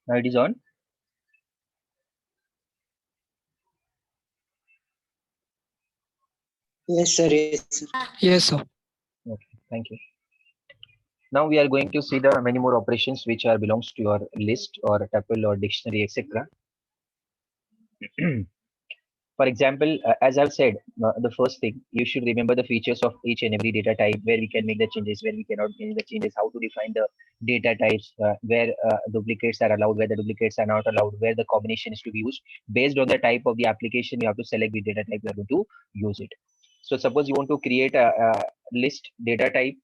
Now it is on. Yes, sir. Yes, sir. Yes, sir. Okay, thank you. Now we are going to see the many more operations which are belongs to your list or tuple or dictionary, etc. For example, as I've said, the first thing you should remember the features of each and every data type, where we can make the changes, where we cannot make the changes, how to define the data types, where duplicates are allowed, where the duplicates are not allowed, where the combination is to be used. Based on the type of the application, you have to select the data type you are going to use it. So suppose you want to create a list data type.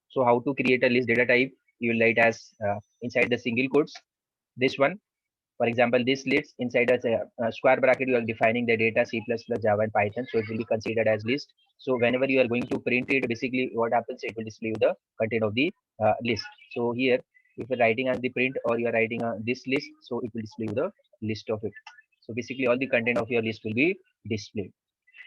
So how to create a list data type? You will write as inside the single quotes, this one. For example, this list inside a square bracket, you are defining the data C++, Java, and Python. So it will be considered as list. So whenever you are going to print it, basically what happens, it will display you the content of the list. So here, if you're writing as the print or you're writing this list, so it will display you the list of it. So basically all the content of your list will be displayed.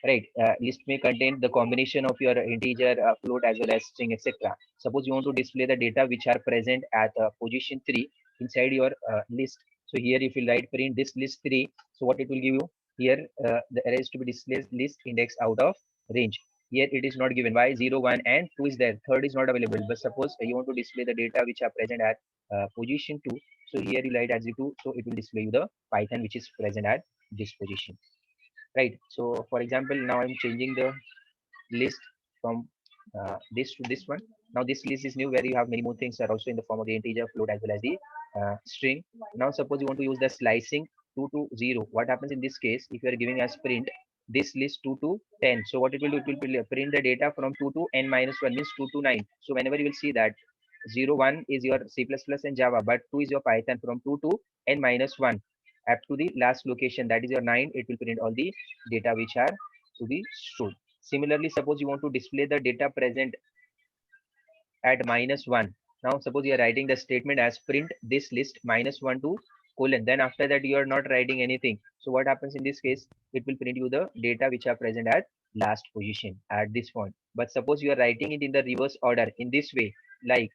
Right, list may contain the combination of your integer, float, as well as string, etc. Suppose you want to display the data which are present at position 3 inside your list. So here if you write print this list 3, so what it will give you here, the array is to be displayed list index out of range. Here it is not given. Why? 0, 1 and 2 is there, third is not available. But suppose you want to display the data which are present at position 2, so here you write as 2, so it will display you the Python which is present at this position. Right, so for example, now I'm changing the list from this to this one. Now this list is new, where you have many more things are also in the form of the integer, float, as well as the string. Now suppose you want to use the slicing 2 to 0. What happens in this case, if you are giving as print this list 2 to 10, so what it will do, it will print the data from 2 to n minus 1, means 2 to 9. So whenever you will see that 0, 1 is your C++ and Java, but 2 is your Python, from 2 to n minus 1 up to the last location, that is your 9, it will print all the data which are to be stored. Similarly, suppose you want to display the data present at -1. Now suppose you are writing the statement as print this list -1 to colon, then after that you are not writing anything. So what happens in this case, it will print you the data which are present at last position at this point. But suppose you are writing it in the reverse order in this way, like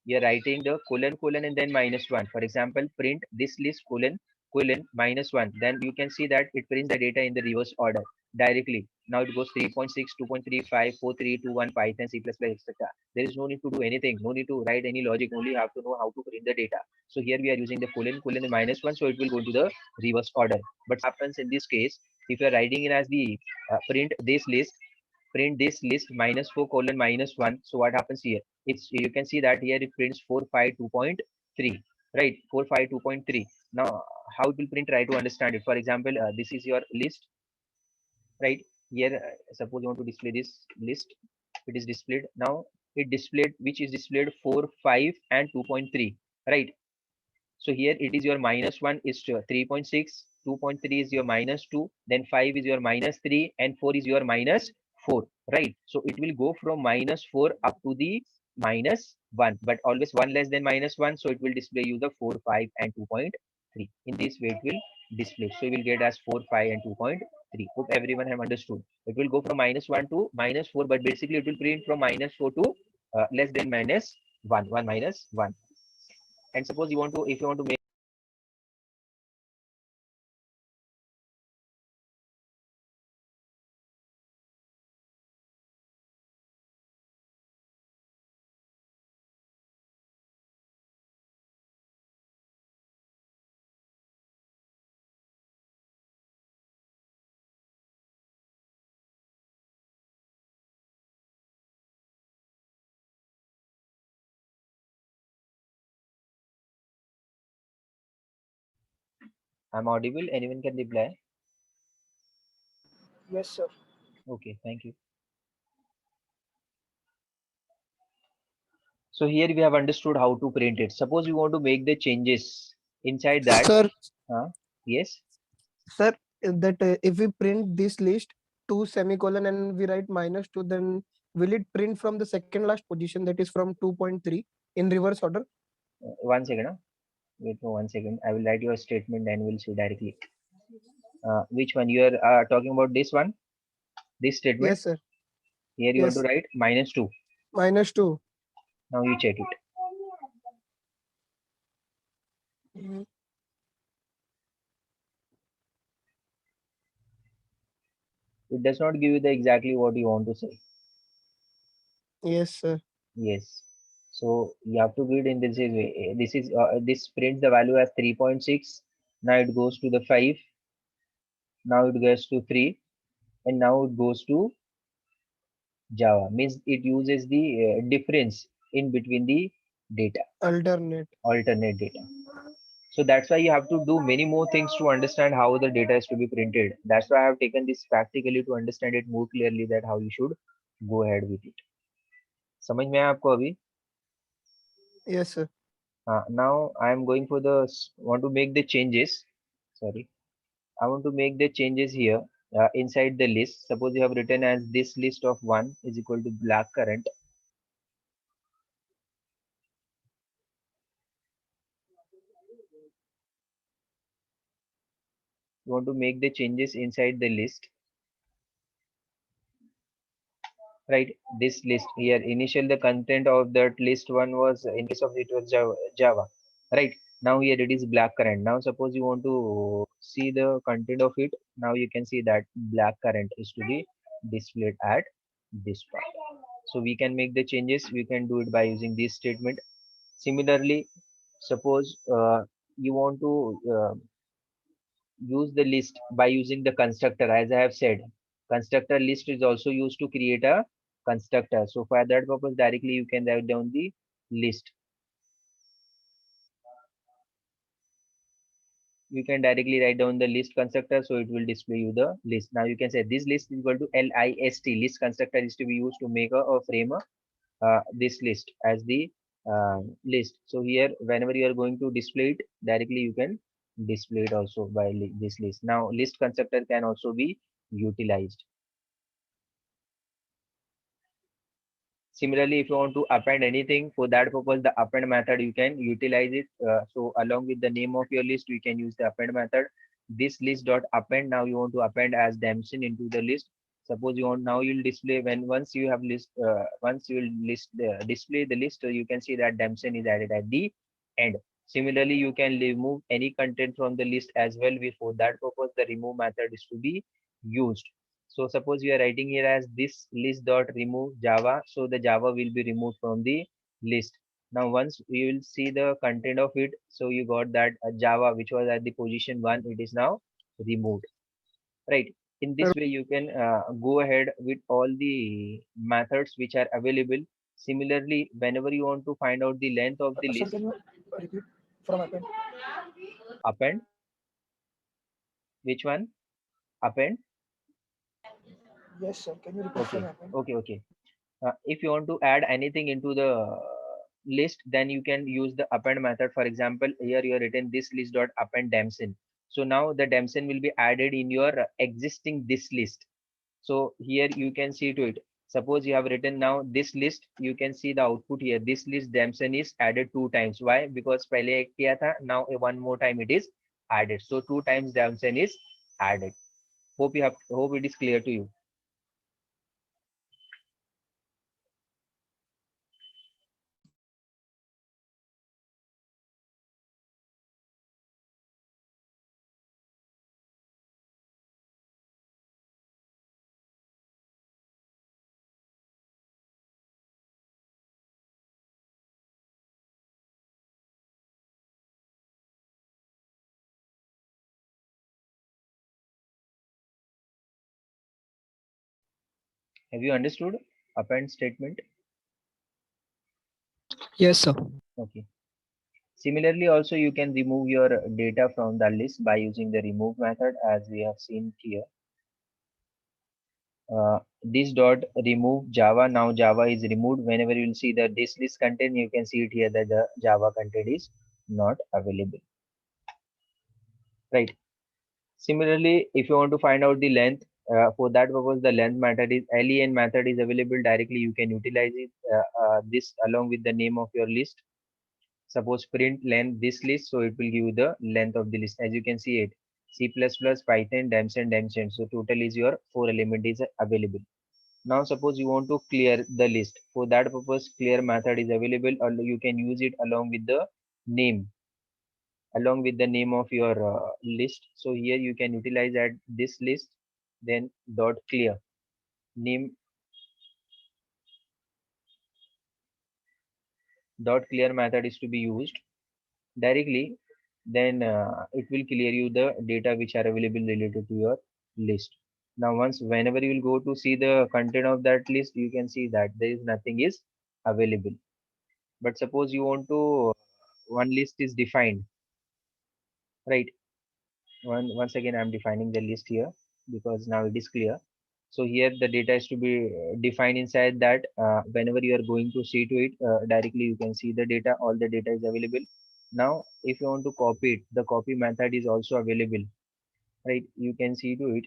we are writing the colon colon and then -1. For example, print this list colon colon -1. Then you can see that it prints the data in the reverse order directly. Now it goes 3.6, 2.35, 4, 3, 2, 1, Python, C++, etc. There is no need to do anything, no need to write any logic. Only you have to know how to print the data. So here we are using the colon colon and -1, so it will go to the reverse order. But happens in this case, if you are writing it as the print this list -4 colon -1. So what happens here? It's, you can see that here it prints 452.3, right? 452.3. Now how it will print? Try to understand it. For example, this is your list, right? Here, suppose you want to display this list, it is displayed. Now it displayed, which is displayed 4, 5 and 2.3, right? So here it is your -1 is 3.6, 2.3 is your -2, then 5 is your -3, and 4 is your -4, right? So it will go from -4 up to the -1, but always 1 less than -1, so it will display you the 4, 5 and 2.3. In this way it will display. So you will get as 4, 5 and 2.3. Hope everyone have understood. It will go from -1 to -4, but basically it will print from -4 to less than -1, 1 minus 1. And suppose you want to, if you want to make I'm audible, anyone can reply. Yes, sir. Okay, thank you. So here we have understood how to print it. Suppose you want to make the changes inside that. Sir, Yes. sir, that if we print this list 2 semicolon and we write -2, then will it print from the second last position, that is from 2.3 in reverse order? 1 second. Wait for 1 second. I will write your statement and we'll see directly. Which one you are talking about? This one, this statement. Yes, sir. Here you want to Yes, write -2. -2. Now you check it. It does not give you the exactly what you want to say. Yes, sir. Yes. So you have to read in this way. This prints the value as 3.6. Now it goes to the 5. Now it goes to 3, and now it goes to Java. Means it uses the difference in between the data, Alternate. alternate data. So that's why you have to do many more things to understand how the data is to be printed. That's why I have taken this practically to understand it more clearly, that how you should go ahead with it. समझ में आया आपको अभी? Yes, sir. Now I am going for the want to make the changes. Sorry, I want to make the changes here inside the list. Suppose you have written as this list of 1 is equal to black current. You want to make the changes inside the list, right? This list here, initial the content of that list 1 was, in case of it was Java, right? Now here it is black current. Now suppose you want to see the content of it. Now you can see that black current is to be displayed at this part. So we can make the changes. We can do it by using this statement. Similarly, suppose you want to use the list by using the constructor. As I have said, constructor list is also used to create a constructor. So for that purpose, directly you can write down the list. You can directly write down the list constructor, so it will display you the list. Now you can say this list is equal to list. List constructor is to be used to make a frame this list as the list. So here, whenever you are going to display it, directly you can display it also by this list. Now list constructor can also be utilized. Similarly, if you want to append anything, for that purpose, the append method you can utilize it. So along with the name of your list, you can use the append method. This list dot append. Now you want to append as Damson into the list. Suppose you want, now you'll display when once you have list once you will list display the list, so you can see that Damson is added at the end. Similarly, you can remove any content from the list as well. For that purpose, the remove method is to be used. So suppose you are writing here as this list dot remove Java. So the Java will be removed from the list. Now once you will see the content of it, so you got that Java which was at the position 1, it is now removed, right? In this way you can go ahead with all the methods which are available. Similarly, whenever you want to find out the length of the Sir, list, can you repeat from append? append, which one? Append. Yes, sir. Can you repeat from Okay, append? okay. If you want to add anything into the list, then you can use the append method. For example, here you have written this list dot append Damson. So now the Damson will be added in your existing this list. So here you can see to it. Suppose you have written now this list, you can see the output here. This list Damson is added 2 times. Why? Because pehle ek kiya tha, now one more time it is added. So 2 times Damson is added. Hope it is clear to you. Have you understood append statement? Yes, sir. Okay. Similarly, also you can remove your data from the list by using the remove method, as we have seen here. This dot remove Java. Now Java is removed. Whenever you will see that this list content, you can see it here that the Java content is not available. Right. Similarly, if you want to find out the length, for that purpose, the length method is len method is available directly. You can utilize it. This along with the name of your list. Suppose print length this list, so it will give you the length of the list. As you can see it, C++, Python, Damson. So total is your 4 element is available. Now suppose you want to clear the list. For that purpose, clear method is available, or you can use it along with the name, along with the name of your list. So here you can utilize at this list. then dot clear name dot clear method is to be used directly, then it will clear you the data which are available related to your list. Now once whenever you will go to see the content of that list, you can see that there is nothing is available. But suppose you want to one list is defined, right? Once again I'm defining the list here because now it is clear. So here the data is to be defined inside that. Whenever you are going to see to it, directly you can see the data, all the data is available. Now if you want to copy it, the copy method is also available, right? You can see to it.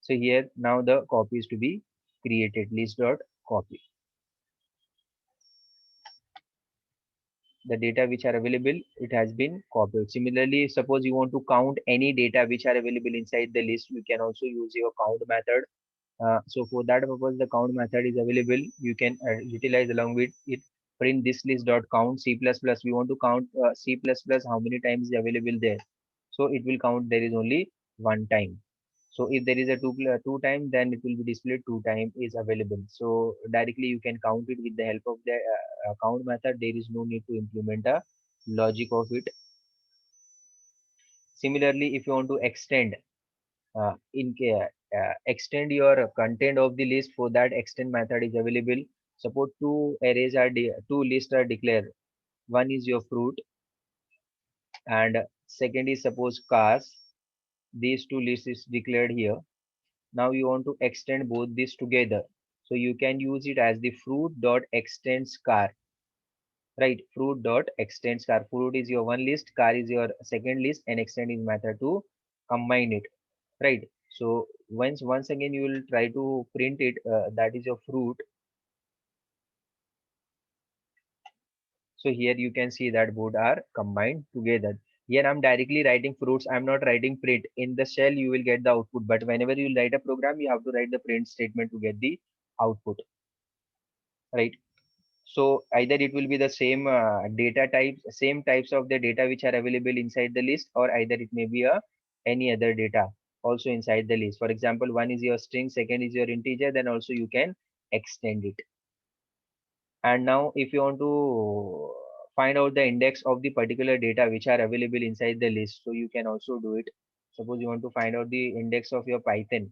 So here now the copy is to be created, list dot copy the data which are available, it has been copied. Similarly, suppose you want to count any data which are available inside the list, you can also use your count method. So for that purpose, the count method is available. You can utilize along with it. Print this list dot count C plus plus. We want to count C plus plus how many times is available there. So it will count there is only one time. So if there is a two time, then it will be displayed two time is available. So directly you can count it with the help of the count method. There is no need to implement a logic of it. Similarly, if you want to extend extend your content of the list, for that extend method is available. Suppose two lists are declared. One is your fruit and second is suppose cars. These two lists is declared here. Now you want to extend both these together. So you can use it as the fruit dot extends car, right? Fruit dot extends car. Fruit is your one list, car is your second list, and extend is method to combine it, right? So once again you will try to print it, that is your fruit. So here you can see that both are combined together. Here I'm directly writing fruits, I'm not writing print. In the shell you will get the output, but whenever you write a program you have to write the print statement to get the output, right? So either it will be the same data types, same types of the data which are available inside the list, or either it may be a any other data also inside the list. For example, one is your string, second is your integer, then also you can extend it. And now if you want to find out the index of the particular data which are available inside the list, so you can also do it. Suppose you want to find out the index of your Python.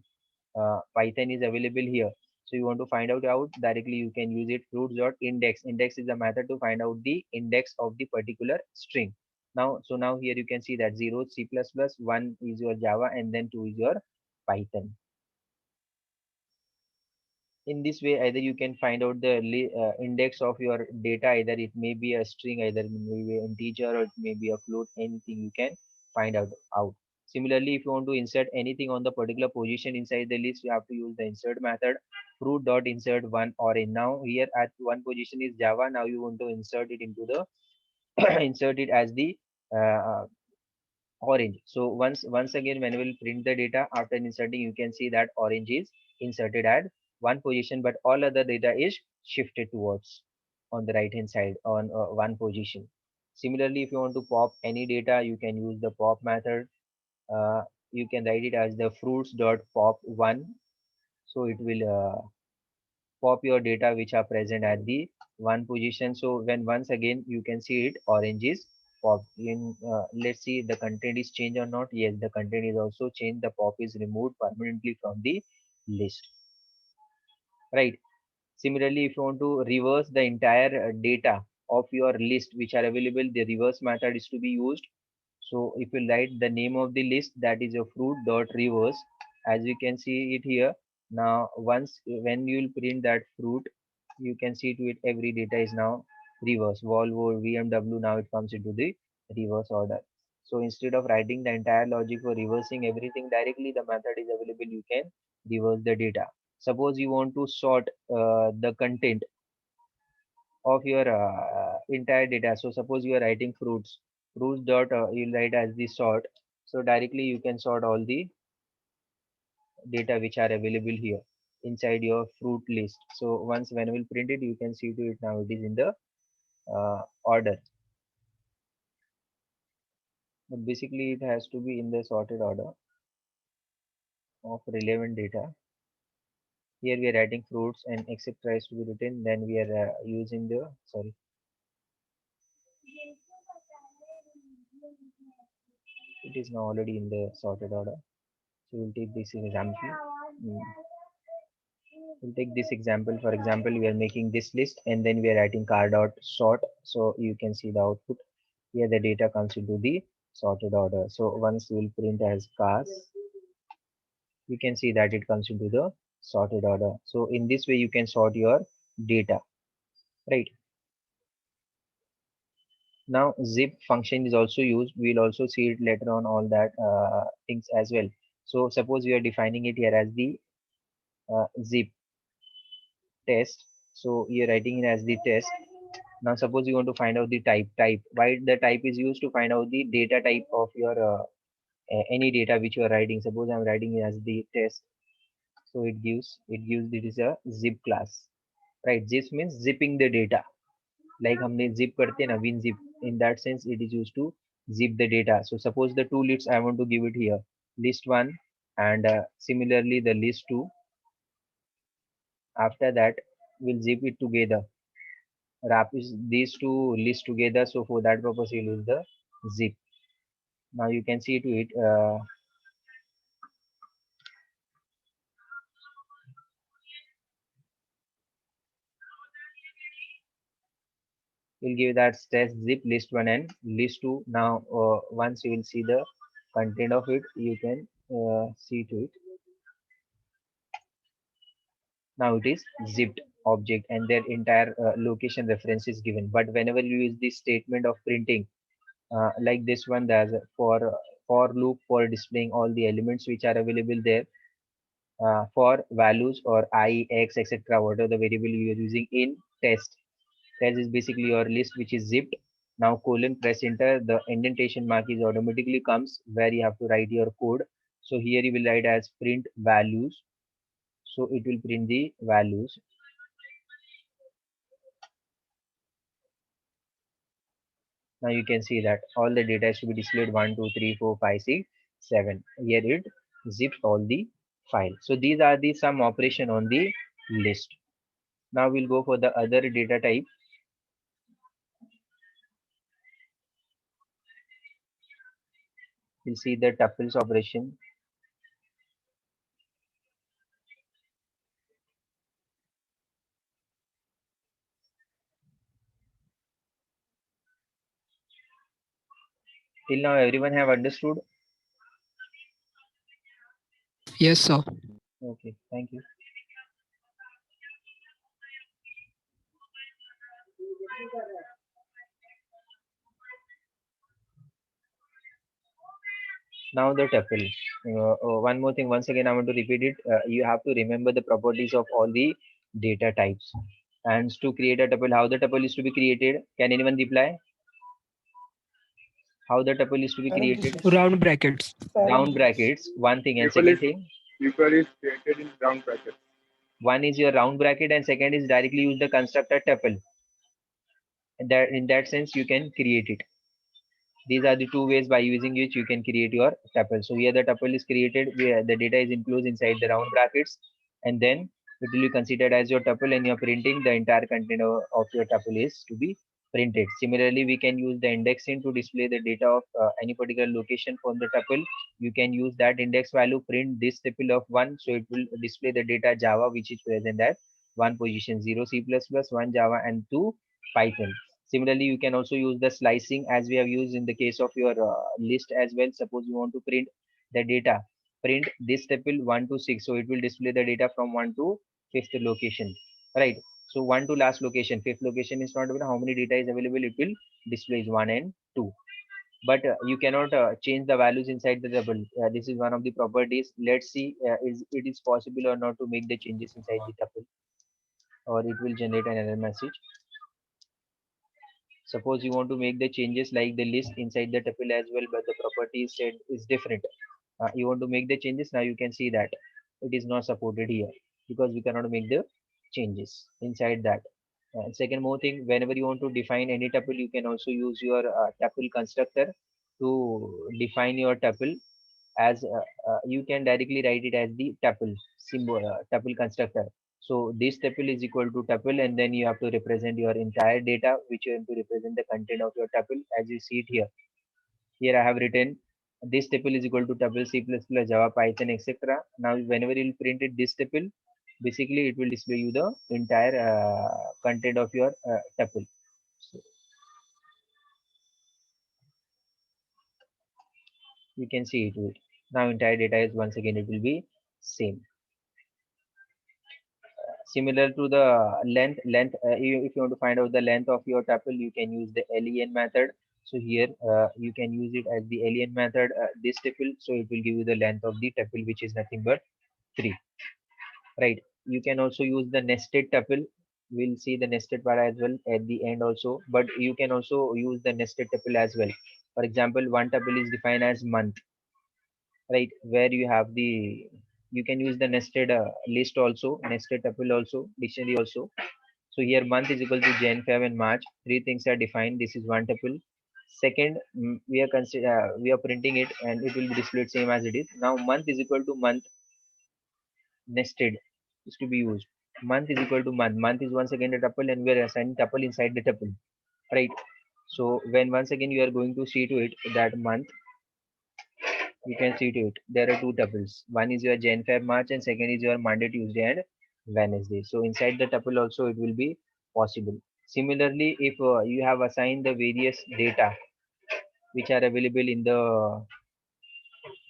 Python is available here. So you want to find out directly, you can use it fruits dot index. Index is a method to find out the index of the particular string. Now here you can see that 0 C++, 1 is your Java, and then 2 is your Python. In this way, either you can find out the index of your data, either it may be a string, either it may be an integer, or it may be a float, anything you can find out. Similarly, if you want to insert anything on the particular position inside the list, you have to use the insert method, fruit dot insert one or in. Now here at one position is Java, now you want to insert it into the insert it as the uh, orange. So once again, when we will print the data after inserting, you can see that orange is inserted at one position, but all other data is shifted towards on the right hand side on one position. Similarly, if you want to pop any data, you can use the pop method. You can write it as the fruits dot pop one. So it will pop your data which are present at the one position. So when once again you can see it orange is pop in. Let's see the content is changed or not. Yes, the content is also changed. The pop is removed permanently from the list, right? Similarly, if you want to reverse the entire data of your list which are available, the reverse method is to be used. So if you write the name of the list, that is your fruit dot reverse, as you can see it here. Now once when you will print that fruit, you can see to it every data is now reverse. Volvo, VMW, now it comes into the reverse order. So instead of writing the entire logic for reversing everything directly, the method is available. You can reverse the data. Suppose you want to sort the content of your entire data. So suppose you are writing fruits dot you'll write as the sort. So directly you can sort all the data which are available here inside your fruit list. So once when we'll print it, you can see to it now it is in the order. But basically it has to be in the sorted order. of relevant data. Here we are writing fruits and etc is to be written. Then we are using the sorry. It is now already in the sorted order. So we'll take this example. Mm. We'll take this example. For example, we are making this list and then we are writing car dot sort. So you can see the output. Here the data comes into the sorted order. So once we'll print as cars, you can see that it comes into the sorted order. So in this way you can sort your data, right? Now zip function is also used. We'll also see it later on, all that things as well. So suppose we are defining it here as the zip test. So you're writing it as the test. Now suppose you want to find out the type. Why the type is used? To find out the data type of your any data which you are writing. Suppose I'm writing it as the test. So it gives it is a zip class, right? This means zipping the data. Like हमने zip करते हैं ना, WinZip. In that sense, it is used to zip the data. So suppose the two lists I want to give it here, list one and similarly the list two. After that, we'll zip it together. Wrap these two lists together. So for that purpose, you'll use the zip. Now you can see to it. We'll give that test zip list one and list two. Now once you will see the content of it, you can see to it. Now it is zipped object and their entire location reference is given. But whenever you use this statement of printing, like this one, there's a for loop for displaying all the elements which are available there, for values or I, X, etc. Whatever the variable you are using in test. Test is basically your list which is zipped. Now colon, press enter, the indentation mark is automatically comes where you have to write your code. So here you will write as print values. So it will print the values. Now you can see that all the data is to be displayed 1, 2, 3, 4, 5, 6, 7. Here it zips all the file. So these are the some operation on the list. Now we'll go for the other data type. We'll see the tuples operation. Till now everyone have understood? Yes, sir. Okay, thank you. Now the tuple. One more thing, once again I want to repeat it. You have to remember the properties of all the data types. And to create a tuple, how the tuple is to be created? Can anyone reply? How the tuple is to be created? Round brackets. Round brackets, one thing, and second thing. Tuple is created in round brackets. One is your round bracket and second is directly use the constructor tuple. And that in that sense you can create it. These are the two ways by using which you can create your tuple. So here the tuple is created where the data is enclosed inside the round brackets, and then it will be considered as your tuple, and you're printing the entire content of your tuple is to be printed. Similarly, we can use the indexing to display the data of any particular location from the tuple. You can use that index value, print this tuple of 1, so it will display the data Java which is present at 1 position, 0 C++, 1 Java, and 2 Python. Similarly, you can also use the slicing as we have used in the case of your list as well. Suppose you want to print the data, print this tuple 1 to 6, so it will display the data from 1 to 5th location, right? So 1 to last location, 5th location is not available. How many data is available? It will display 1 and 2. But you cannot change the values inside the tuple. This is one of the properties. Let's see is it is possible or not to make the changes inside the tuple, or it will generate an error message. Suppose you want to make the changes like the list inside the tuple as well, but the property is said is different. You want to make the changes. Now you can see that it is not supported here because we cannot make the changes inside that. Second more thing, whenever you want to define any tuple, you can also use your tuple constructor to define your tuple as you can directly write it as the tuple symbol, tuple constructor. So this tuple is equal to tuple, and then you have to represent your entire data, which you have to represent the content of your tuple as you see it here. Here I have written this tuple is equal to tuple C++, Java, Python, etc. Now whenever you print it this tuple, basically it will display you the entire content of your tuple. So you can see it will. Now entire data is once again it will be same. Similar to the length, if you want to find out the length of your tuple, you can use the len method. So here you can use it as the len method, this tuple, so it will give you the length of the tuple, which is nothing but 3, right? You can also use the nested tuple. We'll see the nested part as well at the end also, but you can also use the nested tuple as well. For example, one tuple is defined as month, right, where you have the, you can use the nested list also, nested tuple also, dictionary also. So here month is equal to Jan, Feb and March. Three things are defined. This is one tuple. Second, we are printing it and it will be displayed same as it is. Now month is equal to month, nested is to be used. Month is equal to month. Month is once again a tuple and we are assigning tuple inside the tuple, right? So when once again you are going to see to it that month, you can see to it there are two tuples. One is your Jan, Feb, March, and second is your Monday, Tuesday, and Wednesday. So inside the tuple also it will be possible. Similarly, if you have assigned the various data which are available in the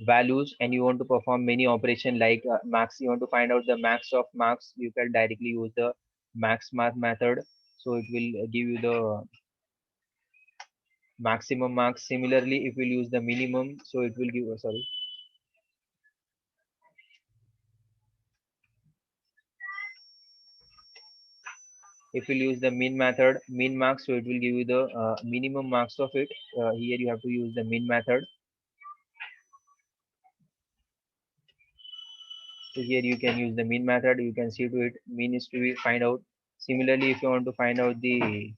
values and you want to perform many operation like max, you want to find out the max of marks, you can directly use the max mark method. So it will give you the maximum marks. Similarly, if we'll use the minimum, so it will give, sorry, if we'll use the min method, min marks, so it will give you the minimum marks of it. Here you have to use the min method. So here you can use the min method. You can see to it min is to be find out. Similarly, if you want to find out the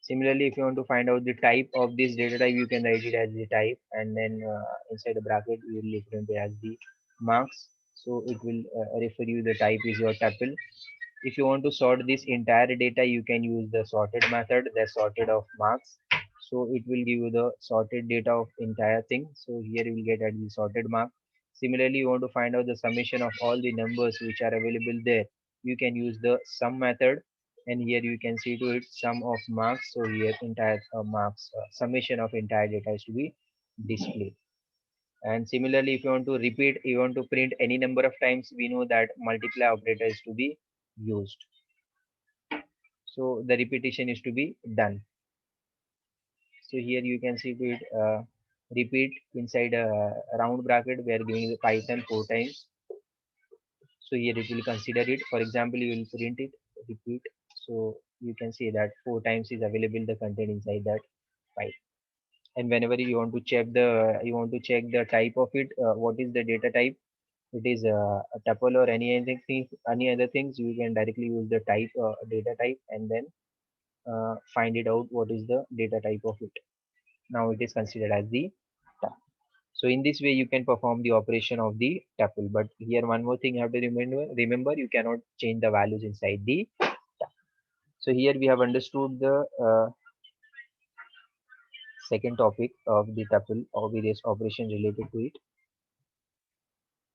similarly, if you want to find out the type of this data type, you can write it as the type, and then inside the bracket you will represent it as the marks. So it will refer you the type is your tuple. If you want to sort this entire data, you can use the sorted method, the sorted of marks. So it will give you the sorted data of entire thing. So here you will get at the sorted mark. Similarly, you want to find out the summation of all the numbers which are available there. You can use the sum method, and here you can see to it sum of marks. So here entire marks, summation of entire data is to be displayed. And similarly, if you want to repeat, you want to print any number of times, we know that multiply operator is to be used. So the repetition is to be done. So here you can see it repeat inside a round bracket. We are giving the Python 4 times. So here it will consider it. For example, you will print it, repeat. So you can see that 4 times is available the content inside that file. And whenever you want to check the type of it, what is the data type? It is a tuple or any other things. You can directly use the type data type and then find it out what is the data type of it. Now it is considered as the tuple. So in this way you can perform the operation of the tuple. But here one more thing you have to remember you cannot change the values inside the tuple. So here we have understood the second topic of the tuple or various operations related to it.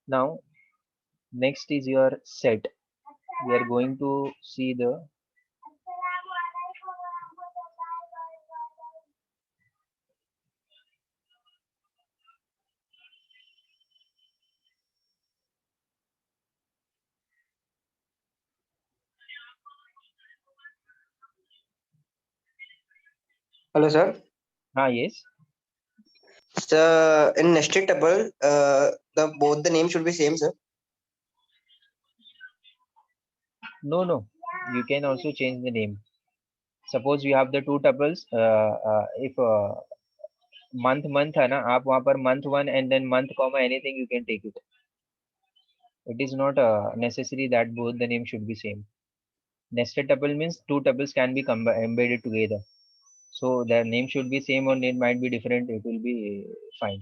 Now next is your set. We are going to see the Hello, sir. yes. So in nested tuple, the both the names should be same, sir. No, you can also change the name. Suppose you have the two tuples. If month है ना, आप वहाँ पर month 1 and then month comma anything you can take it. It is not necessary that both the name should be same. Nested tuple means two tuples can be embedded together. So their name should be same or name might be different. It will be fine.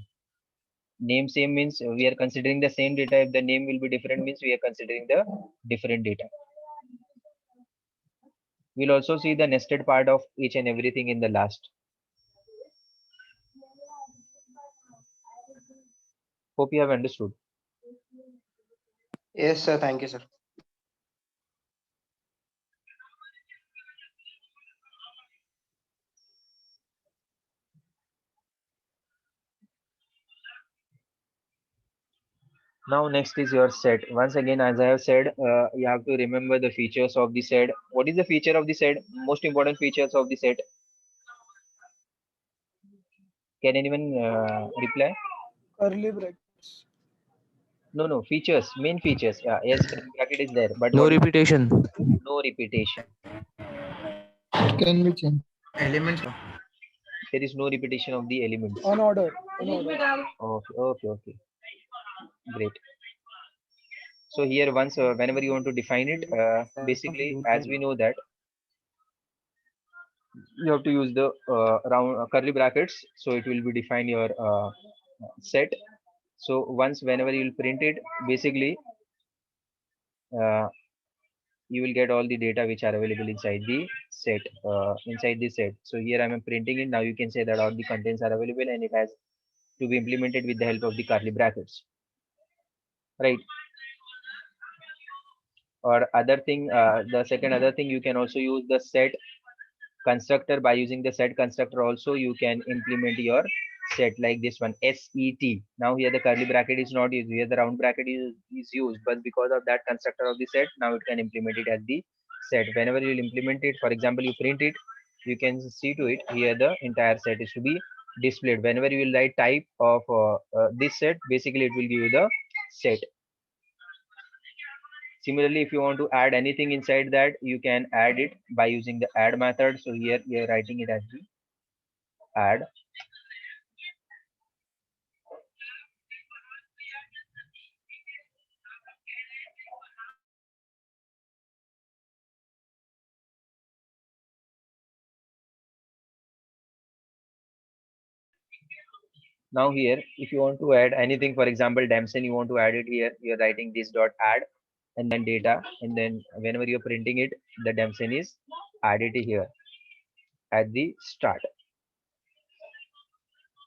Name same means we are considering the same data. If the name will be different means we are considering the different data. We'll also see the nested part of each and everything in the last. Hope you have understood. Yes, sir. Thank you, sir. Now next is your set. Once again, as I have said, you have to remember the features of the set. What is the feature of the set? Most important features of the set. Can anyone reply? Curly brackets. No, features, main features. Yes, bracket is there, but No what is repetition. no repetition? Can be changed. Elements. There is no repetition of the elements. On order. Okay. Great. So here once whenever you want to define it, basically as we know that you have to use the round curly brackets, so it will be define your set. So once whenever you will print it, basically uh, you will get all the data which are available inside the set. So here I am printing it. Now you can say that all the contents are available and it has to be implemented with the help of the curly brackets, right? Or other thing, the second other thing, you can also use the set constructor. By using the set constructor also you can implement your set like this one, set. Now here the curly bracket is not used, here the round bracket is used, but because of that constructor of the set, now it can implement it as the set. Whenever you will implement it, for example you print it, you can see to it here the entire set is to be displayed. Whenever you will write type of this set, basically it will give you the set. Similarly, if you want to add anything inside that, you can add it by using the add method. So here we are writing it as the add. Now here, if you want to add anything, for example, Damson, you want to add it here, you're writing this dot add and then data, and then whenever you're printing it, the Damson is added here at the start.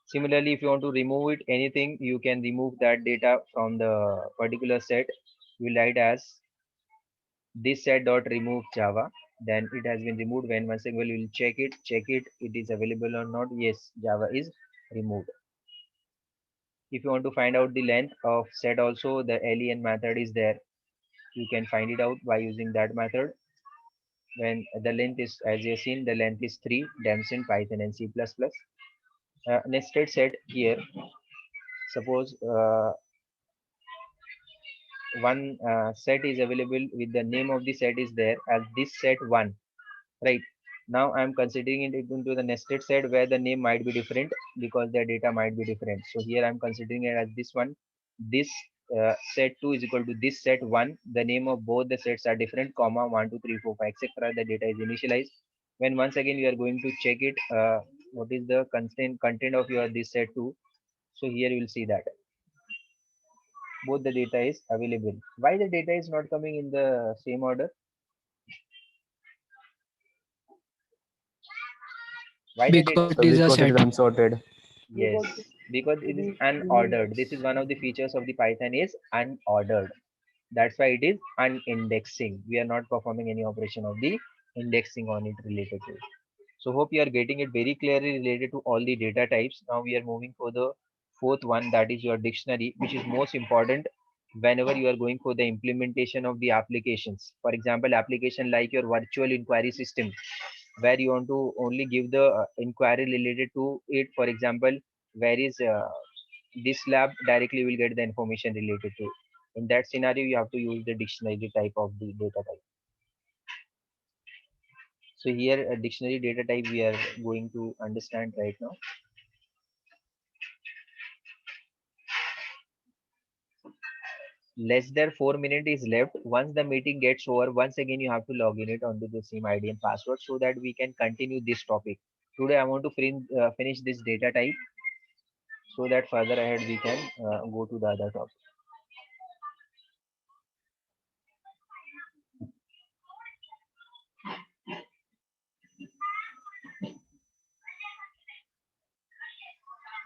Similarly, if you want to remove it, anything, you can remove that data from the particular set. You will write as this set dot remove Java. Then it has been removed. When once again you will check it, it is available or not. Yes, Java is removed. If you want to find out the length of set also, the len method is there. You can find it out by using that method. When the length is, as you have seen, the length is 3, Damson, Python and C++. Nested set here, suppose one set is available with the name of the set is there as this set 1, right? Now I'm considering it into the nested set where the name might be different because the data might be different. So here I'm considering it as this one. This set 2 is equal to this set 1. The name of both the sets are different, comma 1, 2, 3, 4, 5, etc. The data is initialized. When once again we are going to check it, what is the content of your this set 2. So here you will see that both the data is available. Why the data is not coming in the same order? Why the data? Because it is a Because it set. is unsorted. Yes, because it is unordered. This is one of the features of the Python is unordered. That's why it is unindexing. We are not performing any operation of the indexing on it related to it. So hope you are getting it very clearly related to all the data types. Now we are moving for the fourth one, that is your dictionary, which is most important whenever you are going for the implementation of the applications. For example, application like your virtual inquiry system, where you want to only give the inquiry related to it. For example, where is this lab, directly will get the information related to it. In that scenario, you have to use the dictionary type of the data type. So here a dictionary data type we are going to understand right now. less than 4 minutes is left. Once the meeting gets over, once again you have to log in it onto the same ID and password so that we can continue this topic. Today I want to finish this data type so that further ahead we can go to the other topic.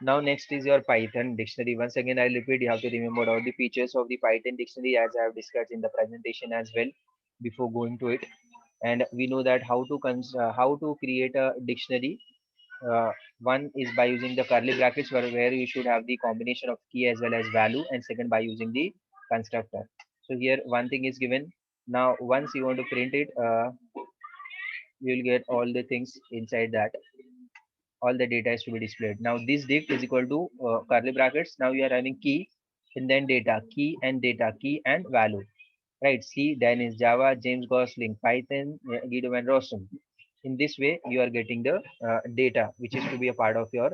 Now next is your Python dictionary. Once again I'll repeat, you have to remember all the features of the Python dictionary as I have discussed in the presentation as well before going to it. And we know that how to create a dictionary. One is by using the curly brackets where you should have the combination of key as well as value, and second by using the constructor. So here one thing is given. Now once you want to print it, you will get all the things inside that. All the data is to be displayed. Now this dict is equal to curly brackets. Now you are having key and then data, key and data, key and value. Right, C, then is Java, James Gosling, Python, Guido and Rostam. In this way, you are getting the data, which is to be a part of your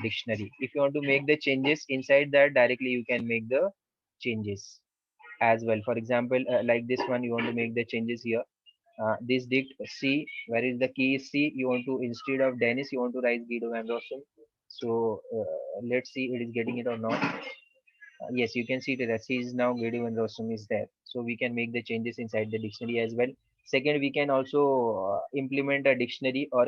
dictionary. If you want to make the changes inside that, directly you can make the changes as well. For example, like this one, you want to make the changes here. This dict C, where is the key is C, you want to, instead of Dennis, you want to write Guido and Rostam. So let's see it is getting it or not. Yes, you can see that C is now Guido and Rostam is there. So we can make the changes inside the dictionary as well. Second, we can also implement a dictionary or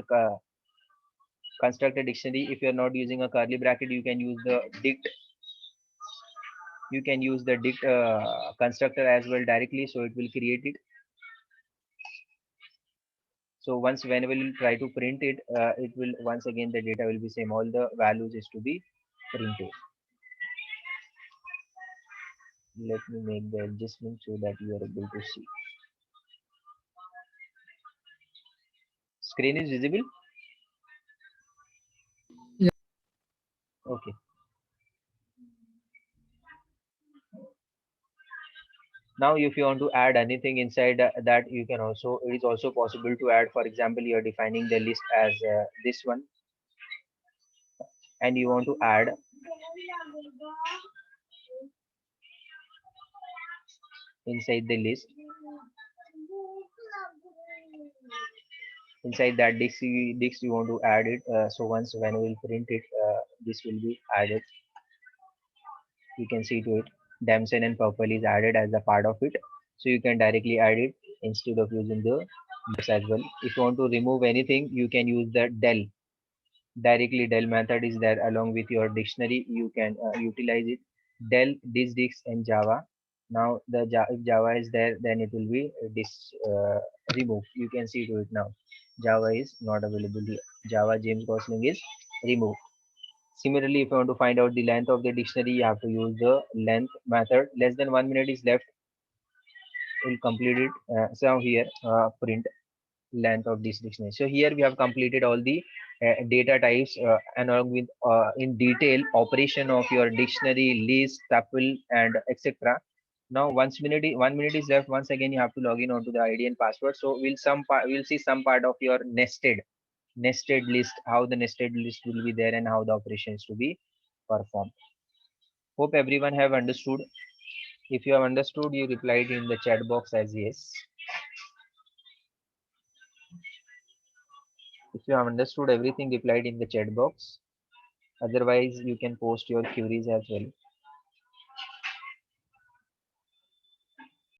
construct a dictionary. If you're not using a curly bracket, you can use the dict. You can use the dict constructor as well directly, so it will create it. So once whenever you try to print it, it will once again the data will be same. All the values is to be printed. Let me make the adjustment so that you are able to see. Screen is visible? Yeah. Okay. Now if you want to add anything inside that, you can also, it is also possible to add. For example, you are defining the list as this one, and you want to add inside the list, inside that disk you want to add it. So once when we will print it, this will be added. You can see to it damson and purple is added as a part of it, so you can directly add it instead of using the this as well. If you want to remove anything, you can use the del. Directly del method is there along with your dictionary. You can utilize it. Del this disk and Java. Now the if Java is there, then it will be removed. You can see to it now. Java is not available here. Java James Gosling is removed. Similarly, if you want to find out the length of the dictionary, you have to use the length method. Less than 1 minute is left. We'll complete it. So here, print length of this dictionary. So here we have completed all the data types and along with in detail operation of your dictionary, list, tuple, and etc. Now 1 minute is left. Once again, you have to log in onto the ID and password. So we'll see some part of your nested list, how the nested list will be there and how the operations to be performed. Hope everyone have understood. If you have understood, you replied in the chat box as yes. If you have understood everything, replied in the chat box. Otherwise, you can post your queries as well.